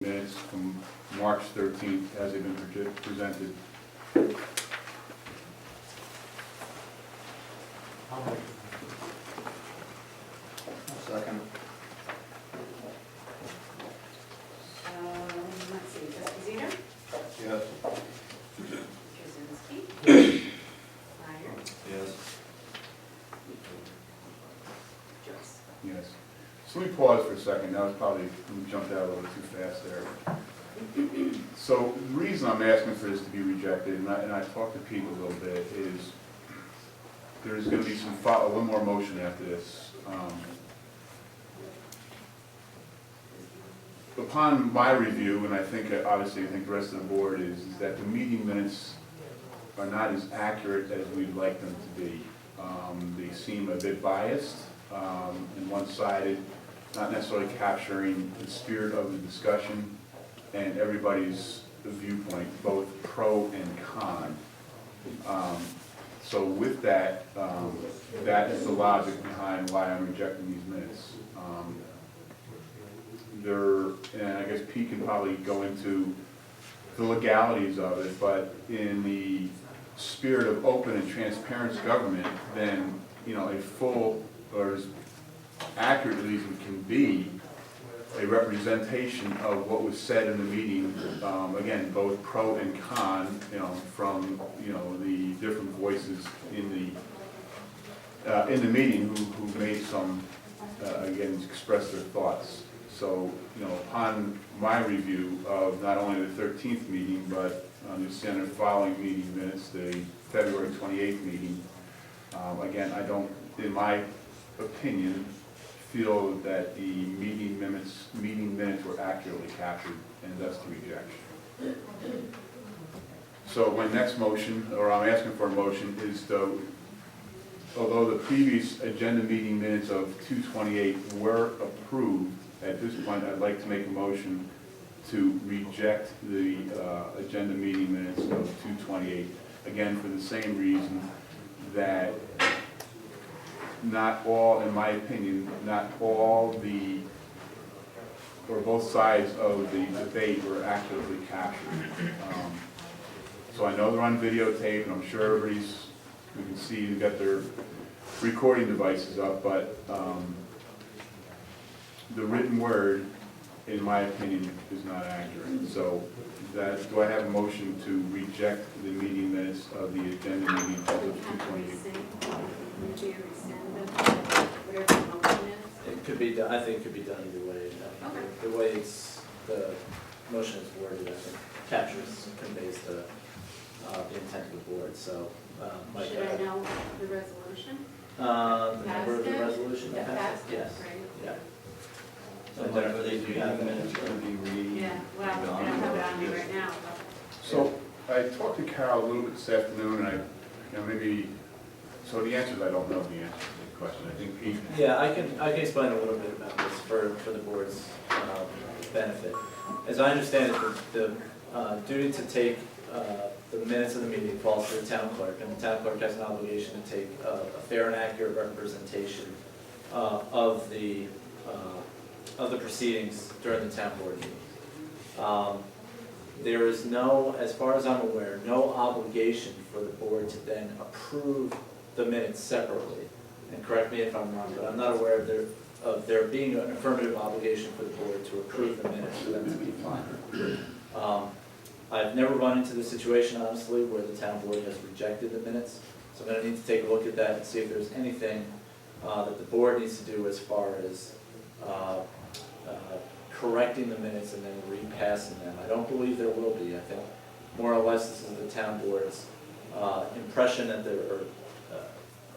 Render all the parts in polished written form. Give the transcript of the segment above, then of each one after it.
Minutes from March 13th as they've been presented. Second. Let's see, Trustee Zeter? Yes. Krasinski? Meyer? Yes. Joyce? Yes. So let me pause for a second. That was probably, we jumped out a little too fast there. So the reason I'm asking for this to be rejected, and I talked to Pete a little bit, is there's going to be one more motion after this. Upon my review, and I think obviously the rest of the board is that the meeting minutes are not as accurate as we'd like them to be. They seem a bit biased and one-sided, not necessarily capturing the spirit of the discussion and everybody's viewpoint, both pro and con. So with that, that is the logic behind why I'm rejecting these minutes. And I guess Pete can probably go into the legalities of it, but in the spirit of open and transparent government, then, you know, a full, or as accurately as it can be, a representation of what was said in the meeting, again, both pro and con, you know, from, you know, the different voices in the meeting who made some, again, express their thoughts. So, you know, upon my review of not only the 13th meeting, but the Senate following meeting minutes, the February 28th meeting, again, I don't, in my opinion, feel that the meeting minutes were accurately captured, and thus the rejection. So my next motion, or I'm asking for a motion, is although the previous agenda meeting minutes of 2/28 were approved, at this point I'd like to make a motion to reject the agenda meeting minutes of 2/28, again for the same reason that not all, in my opinion, not all or both sides of the debate were accurately captured. So I know they're on videotape, and I'm sure we can see they've got their recording devices up, but the written word, in my opinion, is not accurate. So do I have a motion to reject the meeting minutes of the agenda meeting of 2/28? Whatever the motion is? It could be done, I think it could be done either way. Okay. The way the motion is worded, I think, captures, conveys the intent of the board, so. Mike, Should I know the resolution? the number of the Passed it? resolution? That passed it, Yes, right? yeah. So whenever they do that, then it's going to be Yeah, well, I don't have it on me right now, but. So I talked to Carol a little bit this afternoon, and so the answer is I don't know the answer to the question. I think Pete. Yeah, I can explain a little bit about this for the board's benefit. As I understand it, the duty to take the minutes of the meeting falls to the town clerk, and the town clerk has an obligation to take a fair and accurate representation of the proceedings during the town board meeting. There is no, as far as I'm aware, no obligation for the board to then approve the minutes separately. And correct me if I'm wrong, but I'm not aware of there being an affirmative obligation for the board to approve the minutes for them to be final. I've never run into the situation, honestly, where the town board has rejected the minutes. So I'm going to need to take a look at that and see if there's anything that the board needs to do as far as correcting the minutes and then repassing them. I don't believe there will be. I think more or less this is the town board's impression that or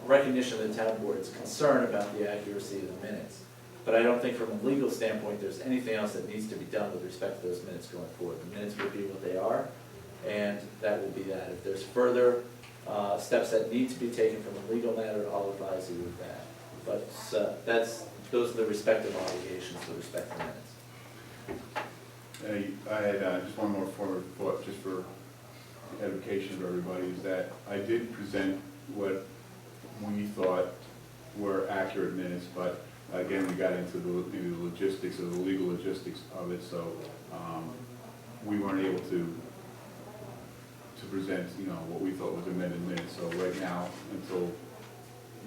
recognition of the town board's concern about the accuracy of the minutes. But I don't think from a legal standpoint there's anything else that needs to be done with respect to those minutes going forward. The minutes will be what they are, and that will be that. If there's further steps that need to be taken from a legal matter, I'll advise you of that. But those are the respective obligations with respect to minutes. I had just one more forward thought, just for edification of everybody, is that I did present what we thought were accurate minutes, but Again, we got into the logistics, of the legal logistics of it, so we weren't able to present, you know, what we thought was amended minutes. So right now, until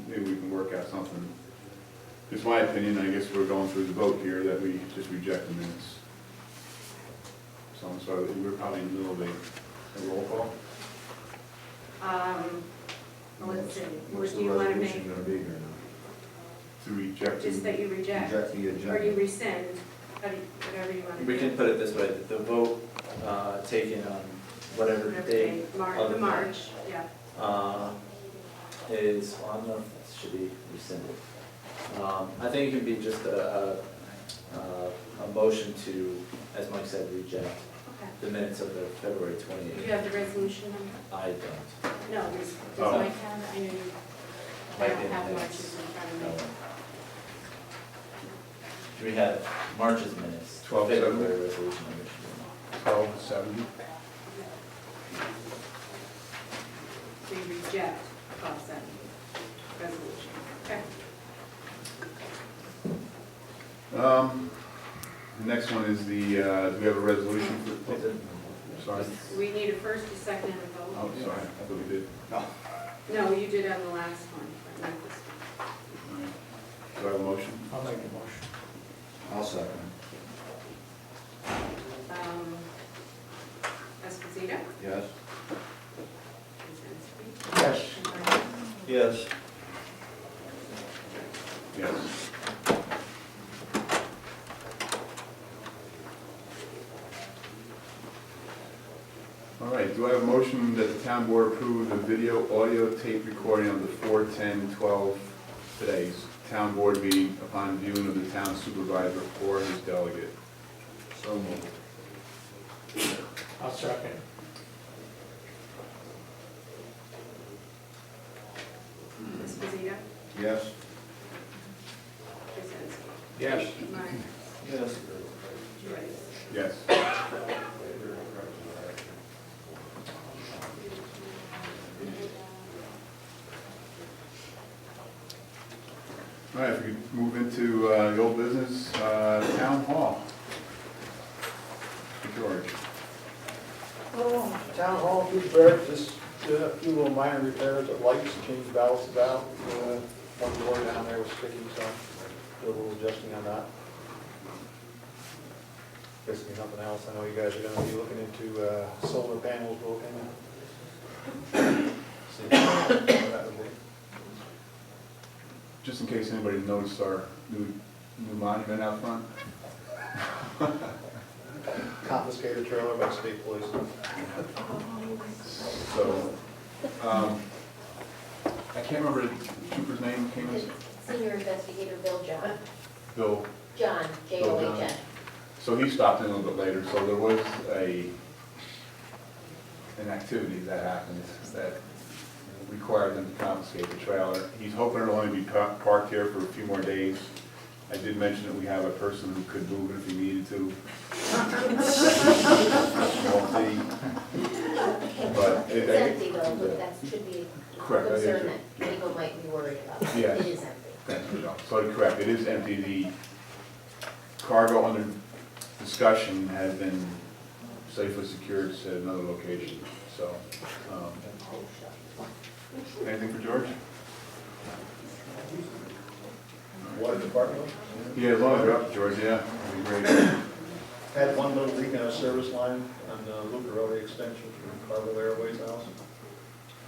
maybe we can work out something, it's my opinion, I guess we're going through the vote here, that we just reject the minutes. So I'm sorry, we're probably in the middle of a roll call. Let's see, What's do the you want to resolution make, gonna be here To reject. just that you reject, now? Reject the or you agenda. rescind, whatever you want to do. We can put it this way, the vote taken on whatever Whatever day day, of the March, yeah. is on the, should be rescinded. I think it can be just a motion to, as Mike said, reject Okay. the minutes of the February Do 28th. you have the resolution number? I don't. No, does Oh. Mike have it? I know you, I Mike don't didn't have have it. March's in front of No. me. Do we have March's minutes? 12/7. February resolution number. 12/7. So you reject 12/7 resolution. Okay. The next one is the, do we have a resolution for? Is it- Sorry. We need a first, a second, and a Oh, vote. sorry, I thought we did. No, you did on the last one, but not this one. All right. Do I have a motion? I'll make a motion. I'll second. Esposito? Yes? Jazinski? Yes. And Martin? Yes. Yes. All right, do I have a motion that the town board approve the video audio tape recording of the 4/10/12 today's town board meeting upon viewing of the town supervisor or his delegate? So moved. I'll second. Esposito? Yes? Jazinski? Yes. Martin? Yes. Joyce? Yes. All right, if we could move into the old business, town hall. Mr. George. Oh, Town hall, good break, just did a few little minor repairs of lights, changed ballasts out. One door down there was sticky, so did a little adjusting on that. Basically nothing else. I know you guys are gonna be looking into solar panels broken. See how that would be. Just in case anybody noticed our new monument out front. Confiscated trailer by state police. So, I can't remember the trooper's name, came as Senior investigator Bill John. Bill. John, John. So he stopped in a little bit later, so there was an activity that happened that required them to confiscate the trailer. He's hoping it'll only be parked here for a few more days. I did mention that we have a person who could move it if he needed to. Small fee. But It's empty though, but that should be a Correct, that is concern true. that people might be worried about. Yes. It is empty. Thank you, Bill. So correct, it is empty. The cargo under discussion has been safely secured at another location, so. Anything for George? Water department. Yeah, as long as you're up, George, yeah, that'd be great. Had one little leak in our service line on the Luca Road extension from Carver Airways house.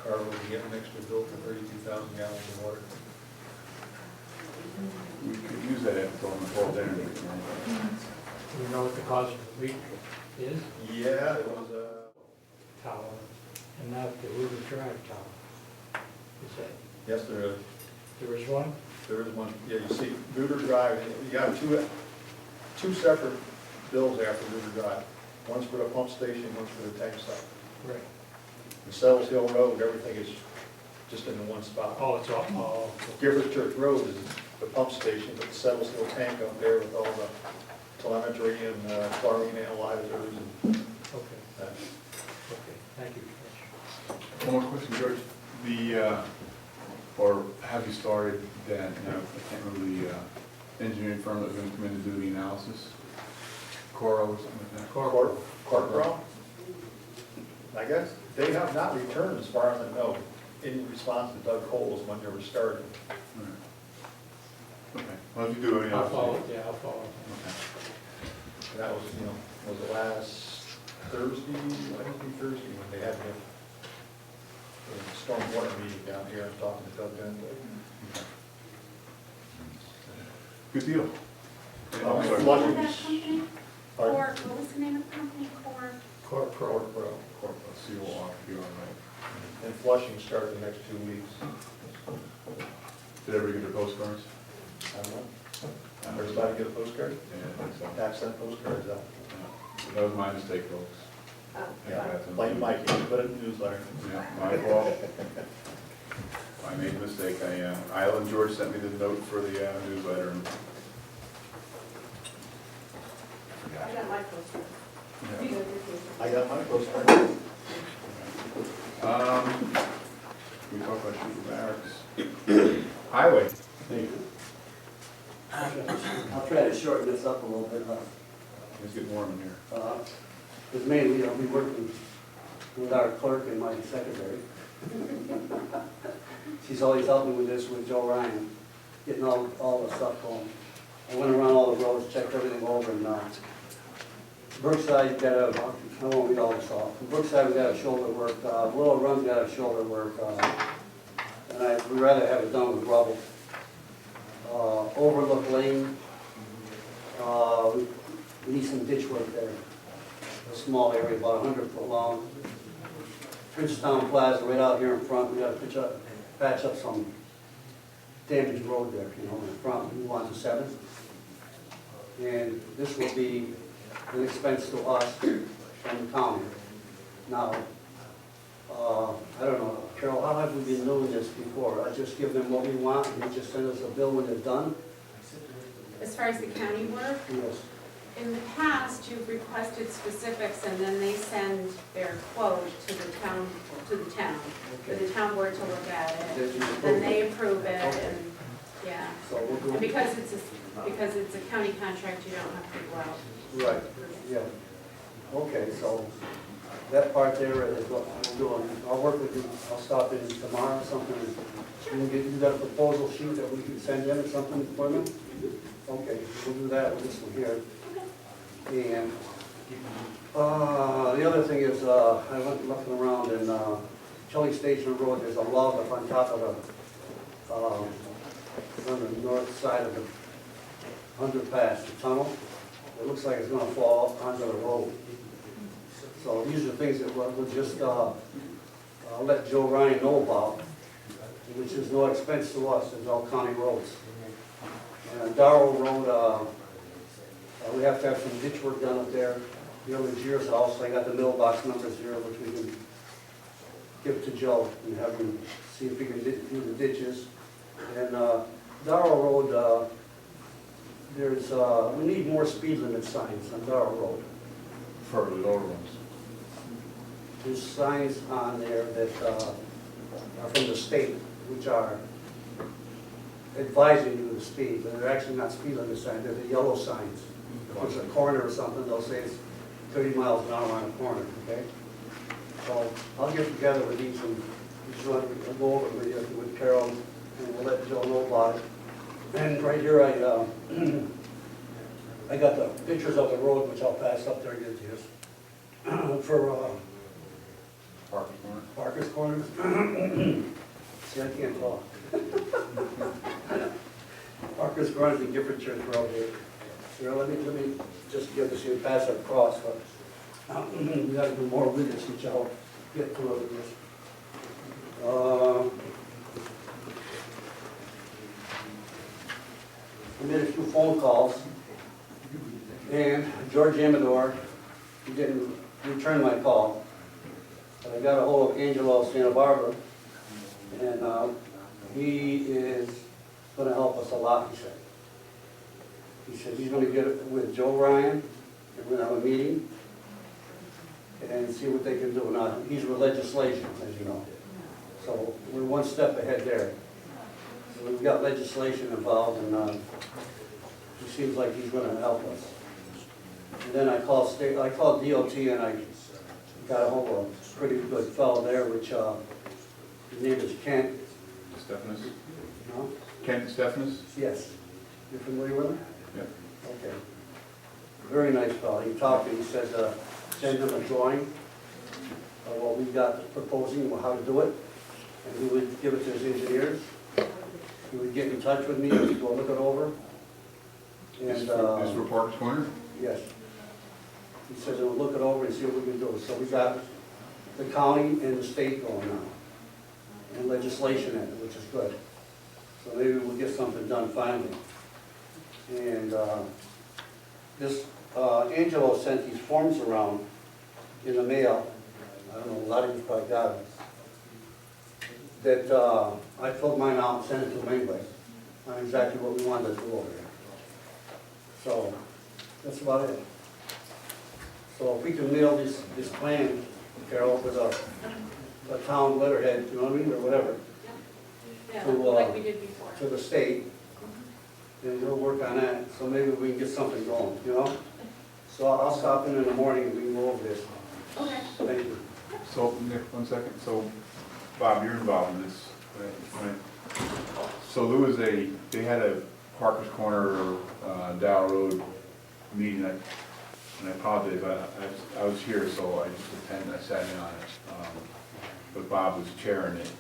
Carver was getting an extra bill for 32,000 gallons of water. We could use that if it's on the whole dinner. Do you know what the cause of the leak is? Yeah, it was, Tower, and not the Ruby Drive tower. Is that, yes, there is one? is one. Yeah, you see, Ruder Drive, you got two separate bills after Ruder Drive. One's for the pump station, one's for the tank site. Right. The Settles Hill Road, everything is just in the one spot. Oh, it's all, Givers Church Road is the pump station, but the Settles Hill tank up there with all the telemetry and chlorine analyzers and okay, that. okay, thank you, George. One more question, George. Or have you started that, I can't remember engineering firm that was gonna come in to do the analysis? Coro or something like that? Corcoran? I guess they have not returned, as far as I know, in response to Doug Cole's when they were starting. Alright. Okay, well, if you do any I'll other. follow, yeah, I'll follow. Okay. And that was, was the last Thursday, when they had the stormwater meeting down here, and talking to Doug then. Good deal. Oh, I'm sorry. What was that company? Pardon? Core, what was the name of the company? Core? Corporal. Corporal, C-O-R-P-R, right? And Flushing started the next 2 weeks. Did everybody get their postcards? I don't know. Everybody get a postcard? Yeah, I think so. Pat sent postcards out. Yeah. That was my mistake, folks. Oh, Yeah, that's a- Like Mike, you put it in the newsletter. Yeah, my fault. I made a mistake. Isla and George sent me the note for the newsletter. And I got my poster. yeah. You got your poster. I got my postcard. We talk about shooting barracks. Highway. I'll try to shorten this up a little bit. It's getting warm in here. Because mainly, we working with our clerk and my secretary. She's always helping with this with Joe Ryan, getting all the stuff going. I went around all the roads, checked everything over, and Brookside got I won't read all this off. Brookside, we got a shoulder work, Willow Run's got a shoulder work, and we'd rather have it done with rubble. Overlook Lane, we need some ditch work there. A small area, about 100 foot long. Princetown Plaza, right out here in front, we gotta patch up some damaged road there, in front, we want to 7th. And this will be an expense to us from the county. Now, I don't know, Carol, how have we been doing this before? I just give them what we want, and they just send us a bill when it's done? As far as the county work, Yes. in the past, you've requested specifics and then they send their quote to the town, for the town board to look at it. Then they approve it and, yeah. So we'll do. And because it's a county contract, you don't have to go out. Right, yeah. Okay, so that part there is what we're doing. I'll work with you, I'll stop in tomorrow or something. You got a proposal sheet that we can send in or something for them? Okay, we'll do that with this one here. And, the other thing is, I went looking around in, Kelly Station Road, there's a log up on top of the, on the north side of the underpass, the tunnel. It looks like it's gonna fall onto the road. So these are things that we'll just, let Joe Ryan know about, which is no expense to us, it's all county roads. And Darrow Road, we have to have some ditch work done up there. Near Legier's house, I got the mailbox numbers here, which we can give to Joe and have him see if he can do the ditches. And Darrow Road, we need more speed limit signs on Darrow Road. For the lower ones. There's signs on there that are from the state, which are advising you to speed, but they're actually not speed limit signs, they're the yellow signs. If it's a corner or something, they'll say it's 30 miles an hour on a corner, okay? So I'll get together with these and just want to go over it with Carol, and we'll let Joe know about it. And right here, I got the pictures of the road, which I'll pass up there and get to you. For Park corner. Parker's Corners. See, I can't talk. Parker's Corners and Gifford Church Road here. Here, let me just give this here, pass it across, but we gotta do more with this, which I'll get to over this. We made a few phone calls, and George Amador, he didn't return my call. But I got a hold of Angelo Santa Barbara, and he is gonna help us a lot, he said. He said he's gonna get it with Joe Ryan, and we're gonna have a meeting, and see what they can do. Now, he's with legislation, as you know. So we're one step ahead there. So we've got legislation involved, and he seems like he's gonna help us. And then I called DOT and I got a hold of a pretty good fellow there, which, his name is Kent, Stephanus? no? Kent Stephanus? Yes. You familiar with him? Yep. Okay. Very nice fellow. He talked to me, he said, send him a drawing of what we got proposing, how to do it, and he would give it to his engineers. He would get in touch with me, we'd go look it over. This And, for Parker's Corner? yes. He says he'll look it over and see what we can do. So we got the county and the state going now, and legislation in it, which is good. So maybe we'll get something done finally. And Angelo sent these forms around in the mail. I don't know, a lot of you probably got them. That I filled mine out and sent it to him anyway, on exactly what we wanted to do over there. So, that's about it. So if we can mail this plan, Carol, with a town letterhead, you know what I mean, or whatever, Yeah, To, like we did before. to the state, then we'll work on that, so maybe we can get something going, you know? So I'll stop in the morning and we can go over this. Okay. Thank you. So, Nick, 1 second. So, Bob, you're involved in this, right? So there was they had a Parker's Corner, Dow Road meeting, and I apologize, I was here, so I just attended, I sat in on it. But Bob was chairing it.